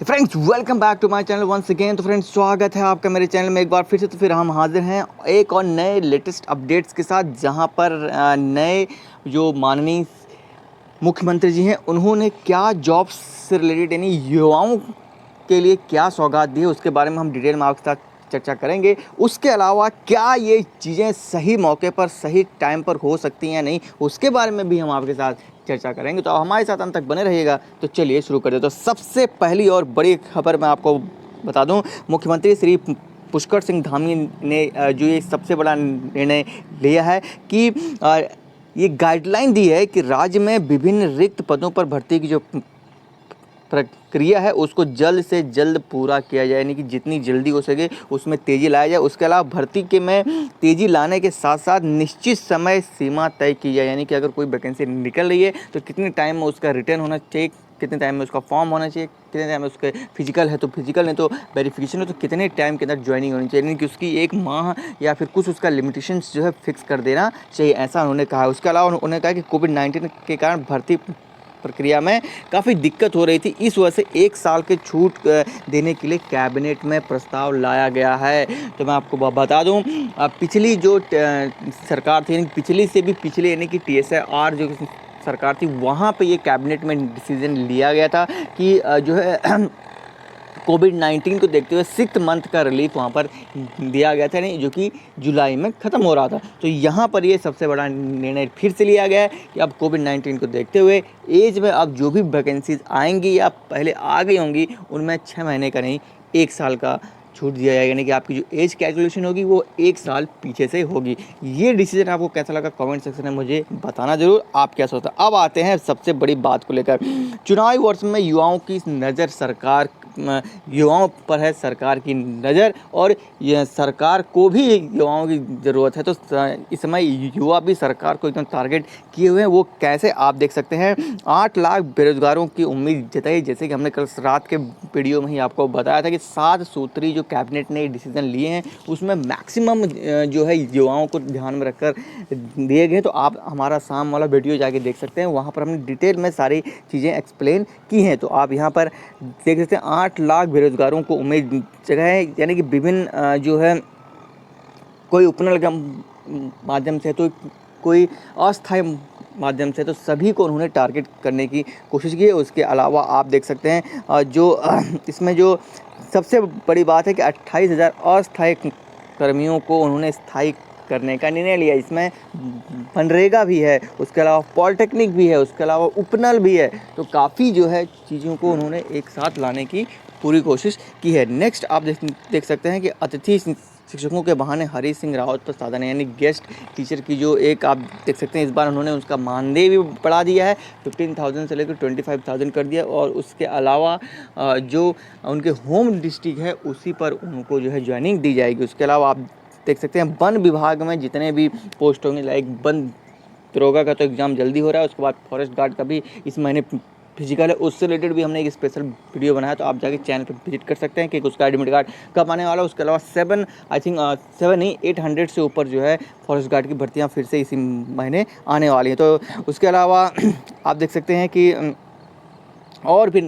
Friends welcome back to my channel once again. तो friends स्वागत है आपका मेरे चैनल में एक बार फिर से। तो फिर हम हाजिर हैं एक और नए लेटेस्ट अपडेट्स के साथ, जहां पर नए जो माननीय मुख्यमंत्री जी हैं उन्होंने क्या जॉब्स से रिलेटेड यानी युवाओं के लिए क्या सौगात दी है उसके बारे में हम डिटेल में आपके साथ चर्चा करेंगे। उसके अलावा क्या ये चीज़ें सही मौके पर सही टाइम पर हो सकती हैं या नहीं, उसके बारे में भी हम आपके साथ चर्चा करेंगे। तो हमारे साथ अंत तक बने रहिएगा। तो चलिए शुरू कर दे। तो सबसे पहली और बड़ी खबर मैं आपको बता दूं, मुख्यमंत्री श्री पुष्कर सिंह धामी ने जो ये सबसे बड़ा निर्णय लिया है कि ये गाइडलाइन दी है कि राज्य में विभिन्न रिक्त पदों पर भर्ती की जो प्रक्रिया है उसको जल्द से जल्द पूरा किया जाए, यानी कि जितनी जल्दी हो सके उसमें तेज़ी लाया जाए। उसके अलावा भर्ती के में तेज़ी लाने के साथ साथ निश्चित समय सीमा तय की जाए, यानी कि अगर कोई वैकेंसी निकल रही है तो कितने टाइम में उसका रिटर्न होना चाहिए, कितने टाइम में उसका फॉर्म होना चाहिए, कितने टाइम में उसके फिजिकल है तो फिजिकल, नहीं तो वेरिफिकेशन है तो कितने टाइम के अंदर ज्वाइनिंग होनी चाहिए, यानी कि उसकी एक माह या फिर कुछ उसका लिमिटेशंस जो है फिक्स कर देना चाहिए, ऐसा उन्होंने कहा। उसके अलावा उन्होंने कहा कि कोविड-19 के कारण भर्ती प्रक्रिया में काफ़ी दिक्कत हो रही थी, इस वजह से 1 साल के छूट देने के लिए कैबिनेट में प्रस्ताव लाया गया है। तो मैं आपको बता दूं, पिछली जो सरकार थी, पिछली से भी पिछले यानी कि TSR जो सरकार थी, वहाँ पे ये कैबिनेट में डिसीजन लिया गया था कि जो है कोविड-19 को देखते हुए 6 मंथ का रिलीफ वहाँ पर दिया गया था, नहीं जो कि जुलाई में ख़त्म हो रहा था। तो यहाँ पर ये सबसे बड़ा निर्णय फिर से लिया गया है कि अब कोविड-19 को देखते हुए एज में अब जो भी वैकेंसीज आएंगी या पहले आ गई होंगी उनमें 6 महीने का नहीं 1 साल का छूट दिया जाएगा, यानी कि आपकी जो एज कैलकुलेशन होगी वो 1 साल पीछे से होगी। ये डिसीजन आपको कैसा लगा कमेंट सेक्शन में मुझे बताना ज़रूर, आप क्या सोचते हैं। अब आते हैं सबसे बड़ी बात को लेकर। चुनावी वर्ष में युवाओं की नज़र सरकार युवाओं पर है, सरकार की नज़र, और यह सरकार को भी युवाओं की ज़रूरत है। तो इस समय युवा भी सरकार को एकदम टारगेट किए हुए हैं। वो कैसे, आप देख सकते हैं 8 लाख बेरोजगारों की उम्मीद जताई, जैसे कि हमने कल रात के वीडियो में ही आपको बताया था कि 7 सूत्री जो कैबिनेट ने डिसीजन लिए हैं उसमें मैक्सिमम जो है युवाओं को ध्यान में रखकर दिए गए। तो आप हमारा शाम वाला वीडियो जाके देख सकते हैं, वहाँ पर हमने डिटेल में सारी चीज़ें एक्सप्लेन की हैं। तो आप यहाँ पर देख सकते हैं 8 लाख बेरोजगारों को उम्मीद जगह है, यानी कि विभिन्न जो है कोई उपनल के माध्यम से तो कोई अस्थायी माध्यम से, तो सभी को उन्होंने टारगेट करने की कोशिश की है। उसके अलावा आप देख सकते हैं जो इसमें जो सबसे बड़ी बात है कि 28,000 अस्थायी कर्मियों को उन्होंने स्थायी करने का निर्णय लिया। इसमें मनरेगा भी है, उसके अलावा पॉलिटेक्निक भी है, उसके अलावा उपनल भी है। तो काफ़ी जो है चीज़ों को उन्होंने एक साथ लाने की पूरी कोशिश की है। नेक्स्ट आप देख सकते हैं कि अतिथि शिक्षकों के बहाने हरी सिंह रावत पर साधन है, यानी गेस्ट टीचर की जो एक आप देख सकते हैं इस बार उन्होंने उसका मानदेय भी बढ़ा दिया है, 15,000 से लेकर 25,000 कर दिया। और उसके अलावा जो उनके होम डिस्ट्रिक्ट है उसी पर उनको जो है ज्वाइनिंग दी जाएगी। उसके अलावा आप देख सकते हैं वन विभाग में जितने भी पोस्ट होंगे, लाइक वन दरोगा का तो एग्ज़ाम जल्दी हो रहा है, उसके बाद फॉरेस्ट गार्ड का भी इस महीने फिजिकल है, उससे रिलेटेड भी हमने एक स्पेशल वीडियो बनाया, तो आप जाके चैनल पर विजिट कर सकते हैं कि उसका एडमिट कार्ड कब आने वाला है। उसके अलावा 7 नहीं 800 से ऊपर जो है फॉरेस्ट गार्ड की भर्तियां फिर से इसी महीने आने वाली हैं। तो उसके अलावा आप देख सकते हैं कि और भी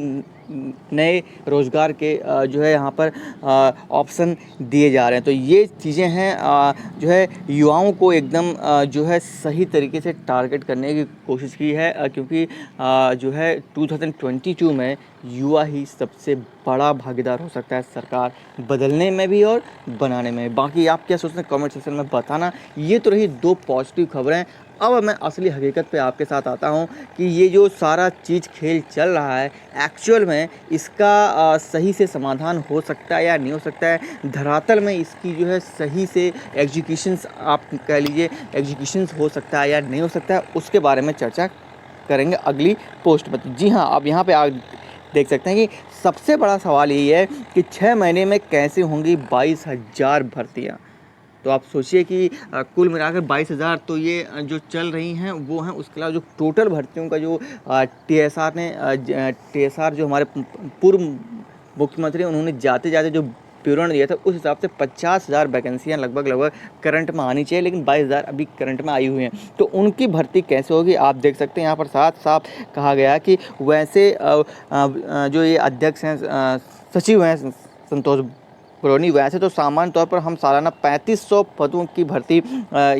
नए रोज़गार के जो है यहाँ पर ऑप्शन दिए जा रहे हैं। तो ये चीज़ें हैं जो है युवाओं को एकदम जो है सही तरीके से टारगेट करने की कोशिश की है, क्योंकि जो है 2022 में युवा ही सबसे बड़ा भागीदार हो सकता है सरकार बदलने में भी और बनाने में। बाकी आप क्या सोचते हैं कमेंट सेक्शन में बताना। ये तो रही 2 पॉजिटिव खबरें। अब मैं असली हकीकत पे आपके साथ आता हूँ कि ये जो सारा चीज़ खेल चल रहा है एक्चुअल में इसका सही से समाधान हो सकता है या नहीं हो सकता है, धरातल में इसकी जो है सही से एग्जीक्यूशंस आप कह लीजिए एग्जीक्यूशंस हो सकता है या नहीं हो सकता है, उसके बारे में चर्चा करेंगे अगली पोस्ट में। जी हाँ, अब यहाँ पे आप देख सकते हैं कि सबसे बड़ा सवाल यही है कि 6 महीने में कैसे होंगी 22,000 भर्तियाँ। तो आप सोचिए कि कुल मिलाकर 22,000 तो ये जो चल रही हैं वो हैं। उसके अलावा जो टोटल भर्तियों का जो TSR जो हमारे पूर्व मुख्यमंत्री उन्होंने जाते जाते जो ब्यूरो ने दिया था उस हिसाब से 50,000 वैकेंसियाँ लगभग करंट में आनी चाहिए, लेकिन 22,000 अभी करंट में आई हुई हैं। तो उनकी भर्ती कैसे होगी आप देख सकते हैं, यहाँ पर साफ साफ कहा गया कि वैसे जो ये अध्यक्ष हैं सचिव हैं संतोष पुरोनी, वैसे तो सामान्य तौर पर हम सालाना 3500 पदों की भर्ती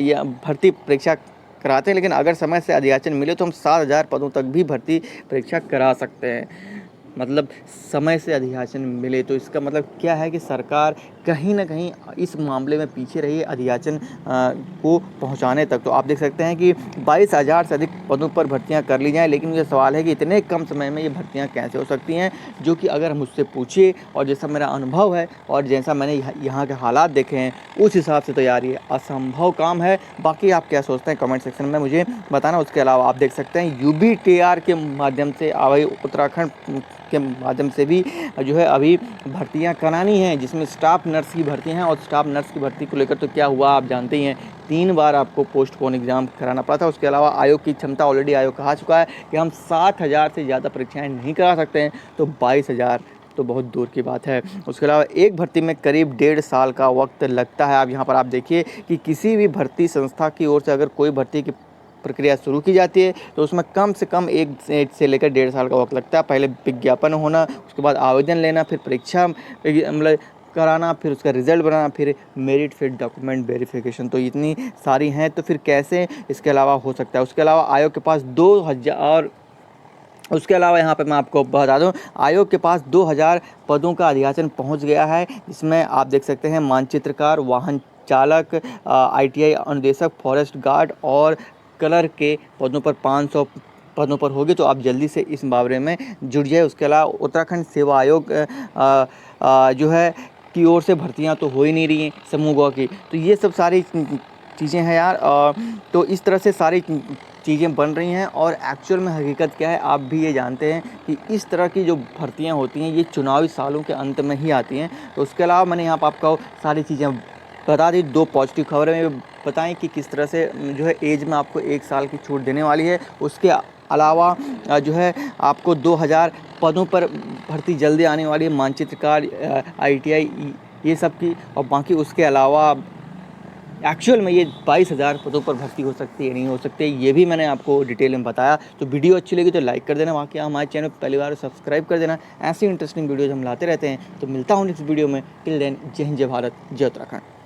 या भर्ती परीक्षा कराते हैं, लेकिन अगर समय से अधियाचन मिले तो हम 7,000 पदों तक भी भर्ती परीक्षा करा सकते हैं। मतलब समय से अधियाचन मिले तो इसका मतलब क्या है कि सरकार कहीं ना कहीं इस मामले में पीछे रही है अधियाचन को पहुंचाने तक। तो आप देख सकते हैं कि 22,000 से अधिक पदों पर भर्तियां कर ली जाएं, लेकिन ये सवाल है कि इतने कम समय में ये भर्तियां कैसे हो सकती हैं, जो कि अगर मुझसे पूछिए और जैसा मेरा अनुभव है और जैसा मैंने यहाँ के हालात देखे हैं उस हिसाब से तो यार ये असंभव काम है। बाकी आप क्या सोचते हैं कमेंट सेक्शन में मुझे बताना। उसके अलावा आप देख सकते हैं UBTR के माध्यम से उत्तराखंड के माध्यम से भी जो है अभी भर्तियां करानी हैं, जिसमें स्टाफ नर्स की भर्ती हैं। और स्टाफ नर्स की भर्ती को लेकर तो क्या हुआ आप जानते ही हैं, 3 बार आपको पोस्टपोन एग्ज़ाम कराना पड़ा था। उसके अलावा आयोग की क्षमता ऑलरेडी आयोग कहा चुका है कि हम 60,000 से ज़्यादा परीक्षाएं नहीं करा सकते हैं, तो 22,000 तो बहुत दूर की बात है। उसके अलावा एक भर्ती में करीब 1.5 साल का वक्त लगता है। अब यहाँ पर आप देखिए कि किसी भी भर्ती संस्था की ओर से अगर कोई भर्ती की प्रक्रिया शुरू की जाती है तो उसमें कम से कम 1 से लेकर 1.5 साल का वक्त लगता है। पहले विज्ञापन होना, उसके बाद आवेदन लेना, फिर परीक्षा मतलब कराना, फिर उसका रिज़ल्ट बनाना, फिर मेरिट, फिर डॉक्यूमेंट वेरिफिकेशन। तो इतनी सारी हैं, तो फिर कैसे इसके अलावा हो सकता है। उसके अलावा आयोग के पास 2000 उसके अलावा यहाँ पे मैं आपको बता दूँ आयोग के पास 2000 पदों का अधियाचन पहुँच गया है, जिसमें आप देख सकते हैं मानचित्रकार, वाहन चालक, ITI अनुदेशक, फॉरेस्ट गार्ड और कलर के पदों पर 500 पदों पर होगी। तो आप जल्दी से इस बारे में जुड़ जाए। उसके अलावा उत्तराखंड सेवा आयोग जो है की ओर से भर्तियां तो हो ही नहीं रही हैं समूह ग की। तो ये सब सारी चीज़ें हैं यार। तो इस तरह से सारी चीज़ें बन रही हैं और एक्चुअल में हकीकत क्या है आप भी ये जानते हैं कि इस तरह की जो भर्तियां होती हैं ये चुनावी सालों के अंत में ही आती हैं। तो उसके अलावा मैंने यहाँ पर आपको सारी चीज़ें बता दी। 2 पॉजिटिव खबरें बताएं कि किस तरह से जो है एज में आपको 1 साल की छूट देने वाली है। उसके अलावा जो है आपको 2000 पदों पर भर्ती जल्दी आने वाली है, मानचित्रकार, ITI ये सब की। और बाकी उसके अलावा एक्चुअल में ये 22,000 पदों पर भर्ती हो सकती है नहीं हो सकती है, ये भी मैंने आपको डिटेल में बताया। तो वीडियो अच्छी लगी तो लाइक कर देना, बाकी हमारे चैनल पहली बार सब्सक्राइब कर देना। ऐसी इंटरेस्टिंग वीडियोज़ हम लाते रहते हैं। तो मिलता हूँ नेक्स्ट वीडियो में। टिल देन जय हिंद, जय भारत, जय उत्तराखंड।